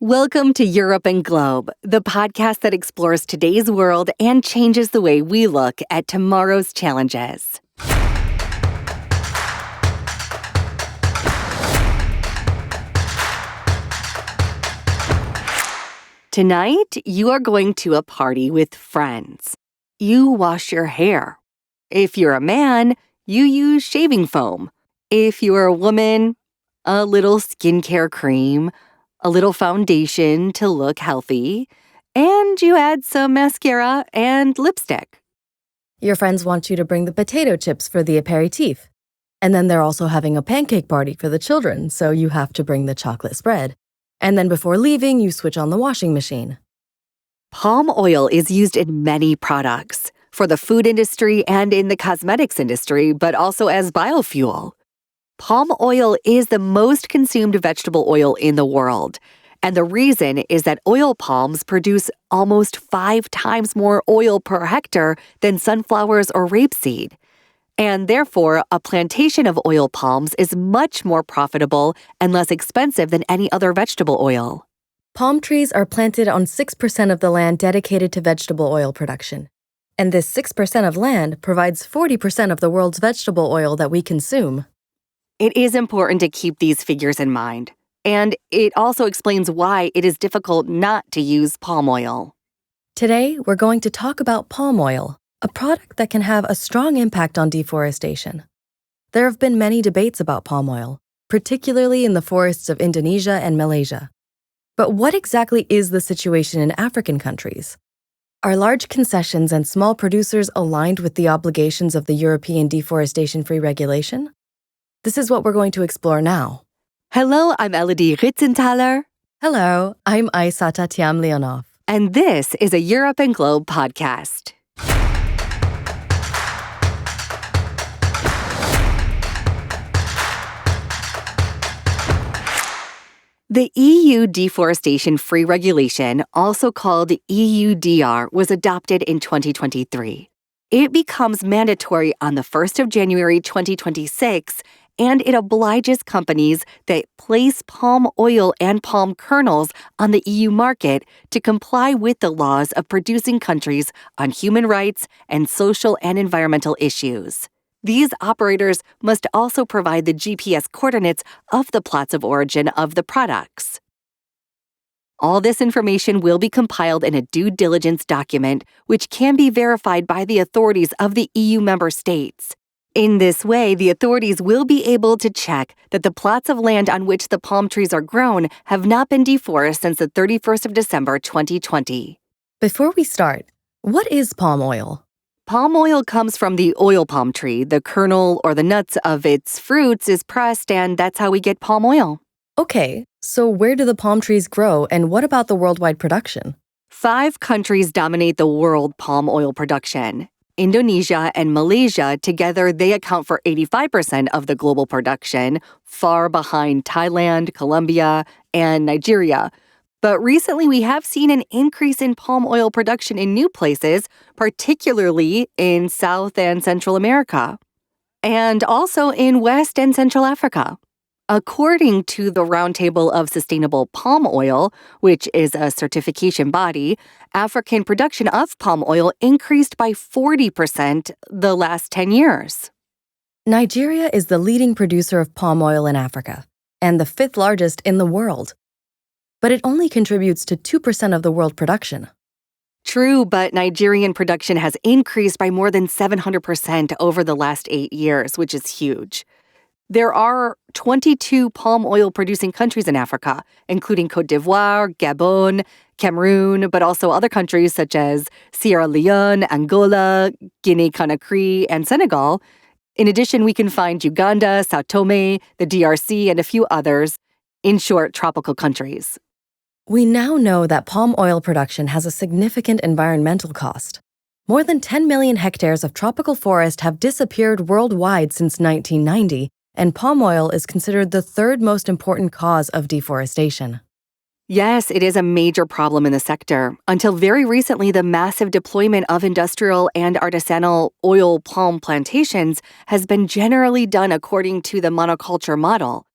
Welcome to Europeandglobe, the podcast that explores today's world and changes the way we look at tomorrow's challenges. Tonight, you are going to a party with friends. You wash your hair. If you're a man, you use shaving foam. If you're a woman, a little skincare cream, a little foundation to look healthy, and you add some mascara and lipstick. Your friends want you to bring the potato chips for the aperitif. And then they're also having a pancake party for the children, so you have to bring the chocolate spread. And then before leaving, you switch on the washing machine. Palm oil is used in many products, for the food industry and in the cosmetics industry, but also as biofuel. Palm oil is the most consumed vegetable oil in the world, and the reason is that oil palms produce almost 5 times more oil per hectare than sunflowers or rapeseed. And therefore, a plantation of oil palms is much more profitable and less expensive than any other vegetable oil. Palm trees are planted on 6% of the land dedicated to vegetable oil production. And this 6% of land provides 40% of the world's vegetable oil that we consume. It is important to keep these figures in mind, and it also explains why it is difficult not to use palm oil. Today, we're going to talk about palm oil, a product that can have a strong impact on deforestation. There have been many debates about palm oil, particularly in the forests of Indonesia and Malaysia. But what exactly is the situation in African countries? Are large concessions and small producers aligned with the obligations of the European Deforestation-Free Regulation? This is what we're going to explore now. Hello, I'm Elodie Ritzenthaler. Hello, I'm Aysata Tiam-Leonov. And this is a Europeandglobe podcast. The EU Deforestation-Free Regulation, also called EUDR, was adopted in 2023. It becomes mandatory on the 1st of January 2026, and it obliges companies that place palm oil and palm kernels on the EU market to comply with the laws of producing countries on human rights and social and environmental issues. These operators must also provide the GPS coordinates of the plots of origin of the products. All this information will be compiled in a due diligence document, which can be verified by the authorities of the EU member states. In this way, the authorities will be able to check that the plots of land on which the palm trees are grown have not been deforested since the 31st of December 2020. Before we start, what is palm oil? Palm oil comes from the oil palm tree. The kernel or the nuts of its fruits is pressed, and that's how we get palm oil. Okay, so where do the palm trees grow, and what about the worldwide production? 5 countries dominate the world palm oil production. Indonesia and Malaysia, together, they account for 85% of the global production, far behind Thailand, Colombia, and Nigeria. But recently, we have seen an increase in palm oil production in new places, particularly in South and Central America, and also in West and Central Africa. According to the Roundtable of Sustainable Palm Oil, which is a certification body, African production of palm oil increased by 40% the last 10 years. Nigeria is the leading producer of palm oil in Africa, and the 5th largest in the world. But it only contributes to 2% of the world production. True, but Nigerian production has increased by more than 700% over the last 8 years, which is huge. There are 22 palm oil producing countries in Africa, including Côte d'Ivoire, Gabon, Cameroon, but also other countries such as Sierra Leone, Angola, Guinea-Conakry, and Senegal. In addition, we can find Uganda, Sao Tome, the DRC, and a few others, in short, tropical countries. We now know that palm oil production has a significant environmental cost. More than 10 million hectares of tropical forest have disappeared worldwide since 1990, and palm oil is considered the 3rd most important cause of deforestation. Yes, it is a major problem in the sector. Until very recently, the massive deployment of industrial and artisanal oil palm plantations has been generally done according to the monoculture model.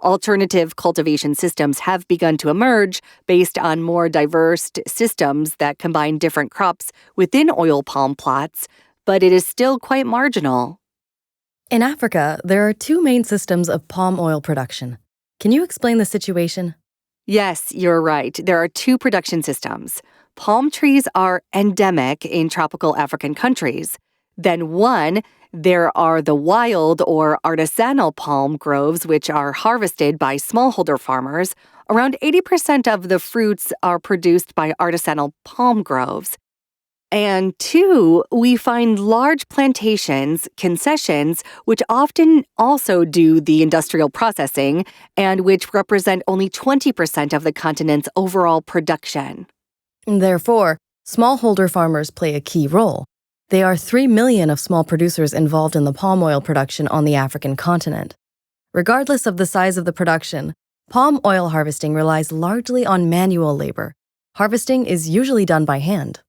Alternative cultivation systems have begun to emerge based on more diverse systems that combine different crops within oil palm plots, but it is still quite marginal. In Africa, there are two main systems of palm oil production. Can you explain the situation? Yes, you're right. There are two production systems. Palm trees are endemic in tropical African countries. Then there are the wild or artisanal palm groves, which are harvested by smallholder farmers. Around 80% of the fruits are produced by artisanal palm groves. And two, we find large plantations, concessions, which often also do the industrial processing and which represent only 20% of the continent's overall production. Therefore, smallholder farmers play a key role. There are 3 million of small producers involved in the palm oil production on the African continent. Regardless of the size of the production, palm oil harvesting relies largely on manual labor. Harvesting is usually done by hand.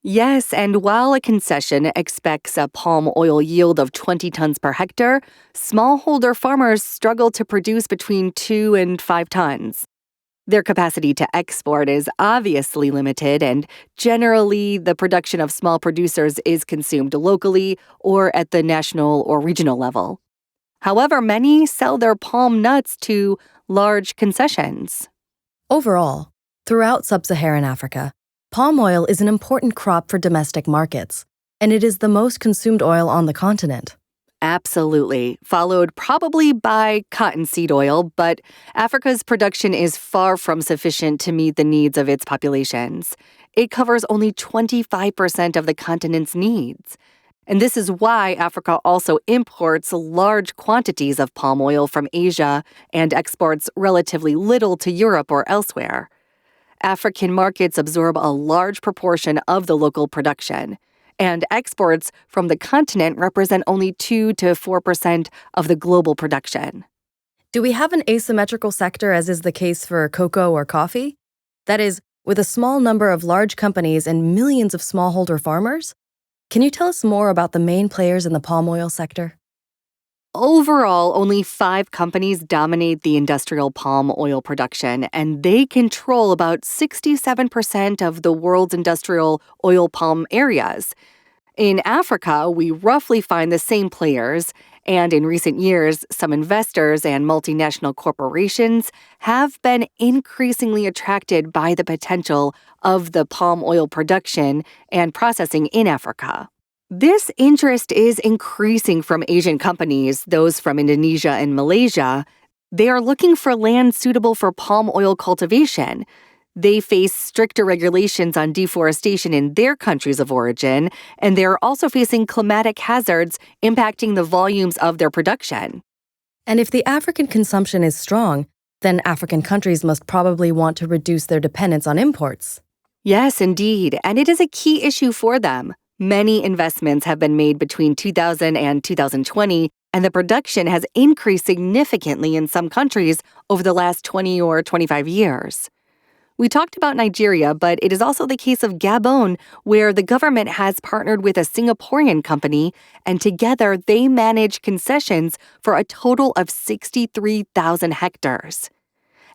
Yes, and while a concession expects a palm oil yield of 20 tons per hectare, smallholder farmers struggle to produce between 2 and 5 tons. Their capacity to export is obviously limited, and generally the production of small producers is consumed locally or at the national or regional level. However, many sell their palm nuts to large concessions. Overall, throughout sub-Saharan Africa, palm oil is an important crop for domestic markets, and it is the most consumed oil on the continent. Absolutely, followed probably by cottonseed oil, but Africa's production is far from sufficient to meet the needs of its populations. It covers only 25% of the continent's needs. And this is why Africa also imports large quantities of palm oil from Asia and exports relatively little to Europe or elsewhere. African markets absorb a large proportion of the local production, and exports from the continent represent only 2 to 4% of the global production. Do we have an asymmetrical sector as is the case for cocoa or coffee? That is, with a small number of large companies and millions of smallholder farmers? Can you tell us more about the main players in the palm oil sector? Overall, only 5 companies dominate the industrial palm oil production, and they control about 67% of the world's industrial oil palm areas. In Africa, we roughly find the same players, and in recent years, some investors and multinational corporations have been increasingly attracted by the potential of the palm oil production and processing in Africa. This interest is increasing from Asian companies, those from Indonesia and Malaysia. They are looking for land suitable for palm oil cultivation. They face stricter regulations on deforestation in their countries of origin, and they are also facing climatic hazards impacting the volumes of their production. And if the African consumption is strong, then African countries must probably want to reduce their dependence on imports. Yes, indeed, and it is a key issue for them. Many investments have been made between 2000 and 2020, and the production has increased significantly in some countries over the last 20 or 25 years. We talked about Nigeria, but it is also the case of Gabon, where the government has partnered with a Singaporean company, and together they manage concessions for a total of 63,000 hectares.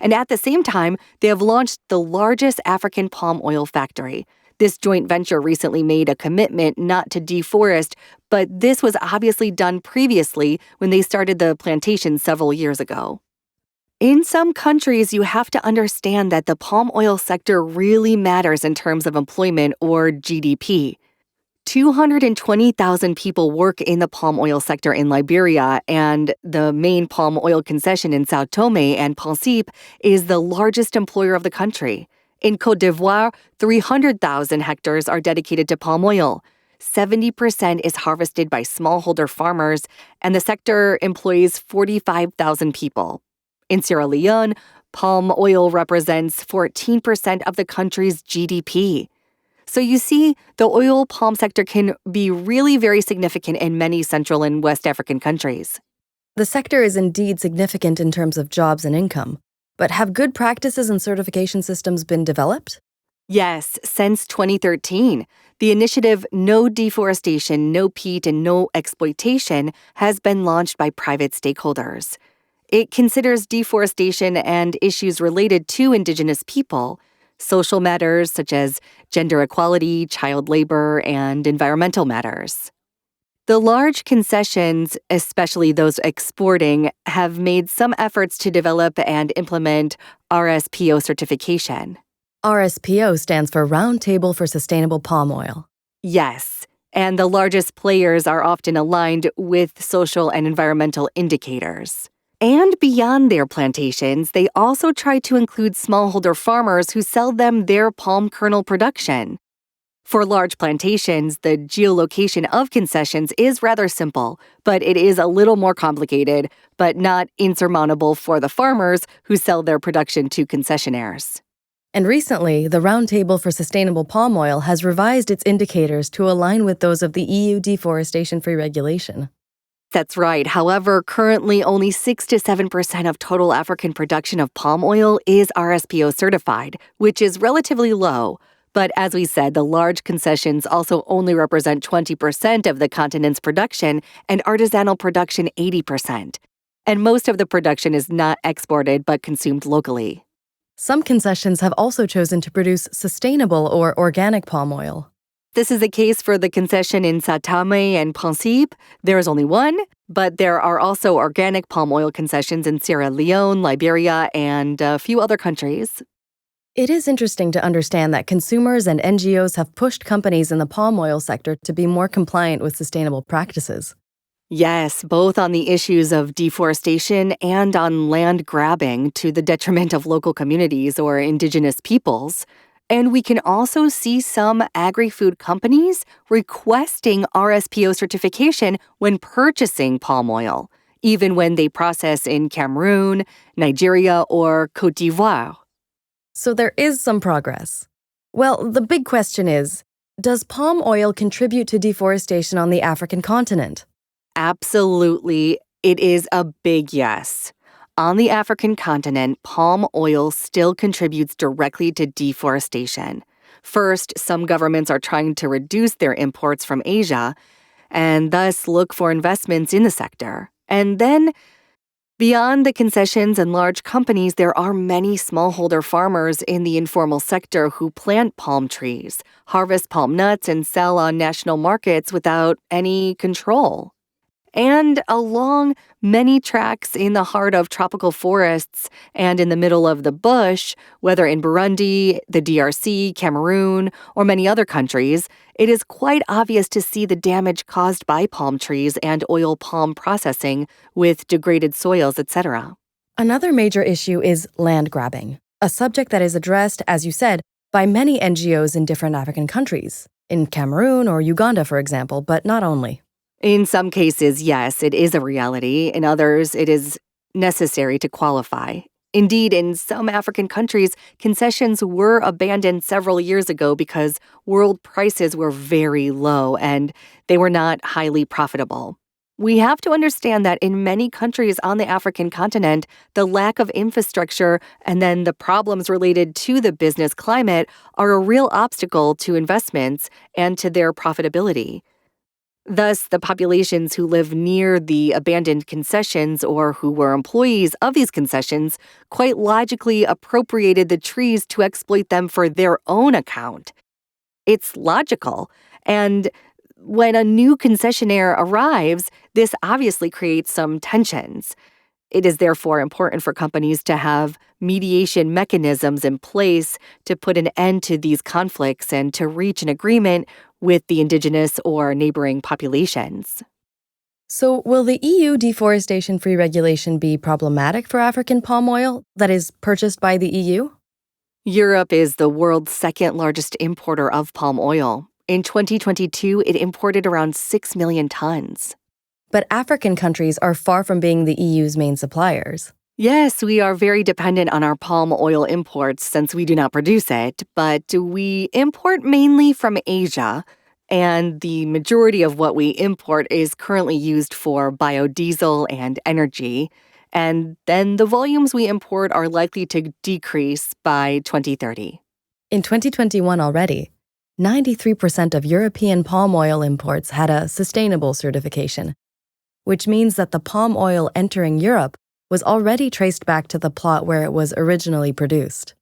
And at the same time, they have launched the largest African palm oil factory. This joint venture recently made a commitment not to deforest, but this was obviously done previously when they started the plantation several years ago. In some countries, you have to understand that the palm oil sector really matters in terms of employment or GDP. 220,000 people work in the palm oil sector in Liberia, and the main palm oil concession in Sao Tome and Principe is the largest employer of the country. In Côte d'Ivoire, 300,000 hectares are dedicated to palm oil. 70% is harvested by smallholder farmers, and the sector employs 45,000 people. In Sierra Leone, palm oil represents 14% of the country's GDP. So you see, the oil palm sector can be really very significant in many Central and West African countries. The sector is indeed significant in terms of jobs and income. But have good practices and certification systems been developed? Yes, since 2013, the initiative No Deforestation, No Peat, and No Exploitation has been launched by private stakeholders. It considers deforestation and issues related to indigenous people, social matters such as gender equality, child labor, and environmental matters. The large concessions, especially those exporting, have made some efforts to develop and implement RSPO certification. RSPO stands for Roundtable for Sustainable Palm Oil. Yes, and the largest players are often aligned with social and environmental indicators. And beyond their plantations, they also try to include smallholder farmers who sell them their palm kernel production. For large plantations, the geolocation of concessions is rather simple, but it is a little more complicated, but not insurmountable for the farmers who sell their production to concessionaires. And recently, the Roundtable for Sustainable Palm Oil has revised its indicators to align with those of the EU Deforestation Free Regulation. That's right. However, currently only 6 to 7% of total African production of palm oil is RSPO certified, which is relatively low. But as we said, the large concessions also only represent 20% of the continent's production and artisanal production 80%. And most of the production is not exported but consumed locally. Some concessions have also chosen to produce sustainable or organic palm oil. This is the case for the concession in Sao Tome and Principe. There is only one, but there are also organic palm oil concessions in Sierra Leone, Liberia, and a few other countries. It is interesting to understand that consumers and NGOs have pushed companies in the palm oil sector to be more compliant with sustainable practices. Yes, both on the issues of deforestation and on land grabbing to the detriment of local communities or indigenous peoples. And we can also see some agri-food companies requesting RSPO certification when purchasing palm oil, even when they process in Cameroon, Nigeria, or Côte d'Ivoire. So there is some progress. Well, the big question is, does palm oil contribute to deforestation on the African continent? Absolutely, it is a big yes. On the African continent, palm oil still contributes directly to deforestation. First, some governments are trying to reduce their imports from Asia and thus look for investments in the sector. And then, beyond the concessions and large companies, there are many smallholder farmers in the informal sector who plant palm trees, harvest palm nuts, and sell on national markets without any control. And along many tracts in the heart of tropical forests and in the middle of the bush, whether in Burundi, the DRC, Cameroon, or many other countries, it is quite obvious to see the damage caused by palm trees and oil palm processing with degraded soils, etc. Another major issue is land grabbing, a subject that is addressed, as you said, by many NGOs in different African countries, in Cameroon or Uganda, for example, but not only. In some cases, yes, it is a reality. In others, it is necessary to qualify. Indeed, in some African countries, concessions were abandoned several years ago because world prices were very low and they were not highly profitable. We have to understand that in many countries on the African continent, the lack of infrastructure and then the problems related to the business climate are a real obstacle to investments and to their profitability. Thus, the populations who live near the abandoned concessions or who were employees of these concessions quite logically appropriated the trees to exploit them for their own account. It's logical. And when a new concessionaire arrives, this obviously creates some tensions. It is therefore important for companies to have mediation mechanisms in place to put an end to these conflicts and to reach an agreement with the indigenous or neighboring populations. So, will the EU Deforestation Free Regulation be problematic for African palm oil that is purchased by the EU? Europe is the world's second largest importer of palm oil. In 2022, it imported around 6 million tons. But African countries are far from being the EU's main suppliers. Yes, we are very dependent on our palm oil imports since we do not produce it, but we import mainly from Asia, and the majority of what we import is currently used for biodiesel and energy, and then the volumes we import are likely to decrease by 2030. In 2021 already, 93% of European palm oil imports had a sustainable certification, which means that the palm oil entering Europe was already traced back to the plot where it was originally produced.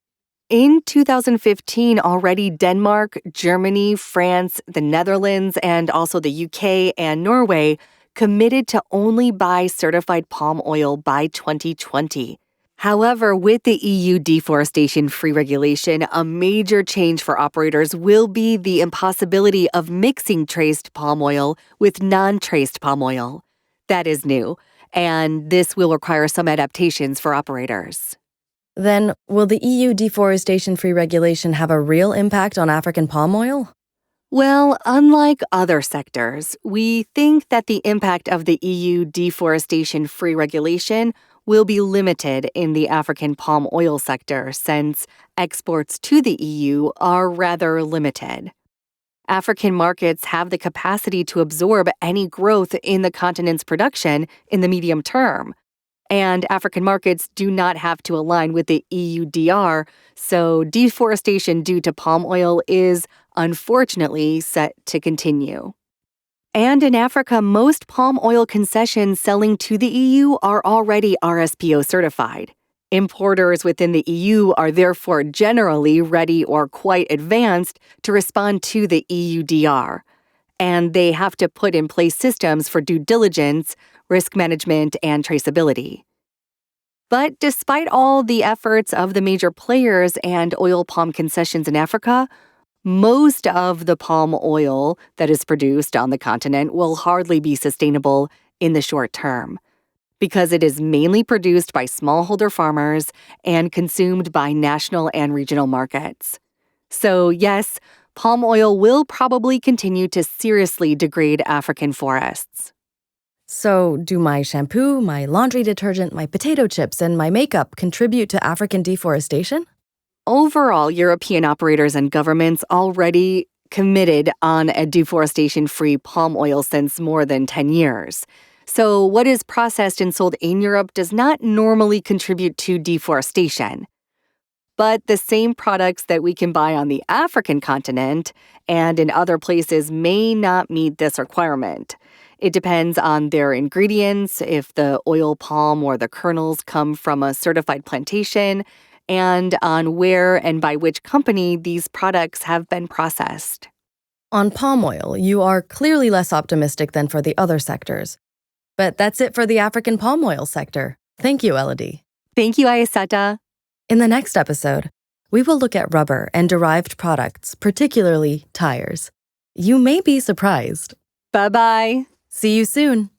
In 2015, already Denmark, Germany, France, the Netherlands, and also the UK and Norway committed to only buy certified palm oil by 2020. However, with the EU deforestation-free regulation, a major change for operators will be the impossibility of mixing traced palm oil with non-traced palm oil. That is new, and this will require some adaptations for operators. Then, will the EU deforestation-free regulation have a real impact on African palm oil? Well, unlike other sectors, we think that the impact of the EU deforestation-free regulation will be limited in the African palm oil sector since exports to the EU are rather limited. African markets have the capacity to absorb any growth in the continent's production in the medium term. And African markets do not have to align with the EUDR, so deforestation due to palm oil is, unfortunately, set to continue. And in Africa, most palm oil concessions selling to the EU are already RSPO certified. Importers within the EU are therefore generally ready or quite advanced to respond to the EUDR. And they have to put in place systems for due diligence, risk management, and traceability. But despite all the efforts of the major players and oil palm concessions in Africa, most of the palm oil that is produced on the continent will hardly be sustainable in the short term, because it is mainly produced by smallholder farmers and consumed by national and regional markets. So yes, palm oil will probably continue to seriously degrade African forests. So, do my shampoo, my laundry detergent, my potato chips, and my makeup contribute to African deforestation? Overall, European operators and governments already committed on a deforestation-free palm oil since more than 10 years. So what is processed and sold in Europe does not normally contribute to deforestation. But the same products that we can buy on the African continent and in other places may not meet this requirement. It depends on their ingredients, if the oil palm or the kernels come from a certified plantation, and on where and by which company these products have been processed. On palm oil, you are clearly less optimistic than for the other sectors. But that's it for the African palm oil sector. Thank you, Elodie. Thank you, Ayaseta. In the next episode, we will look at rubber and derived products, particularly tires. You may be surprised. Bye-bye. See you soon.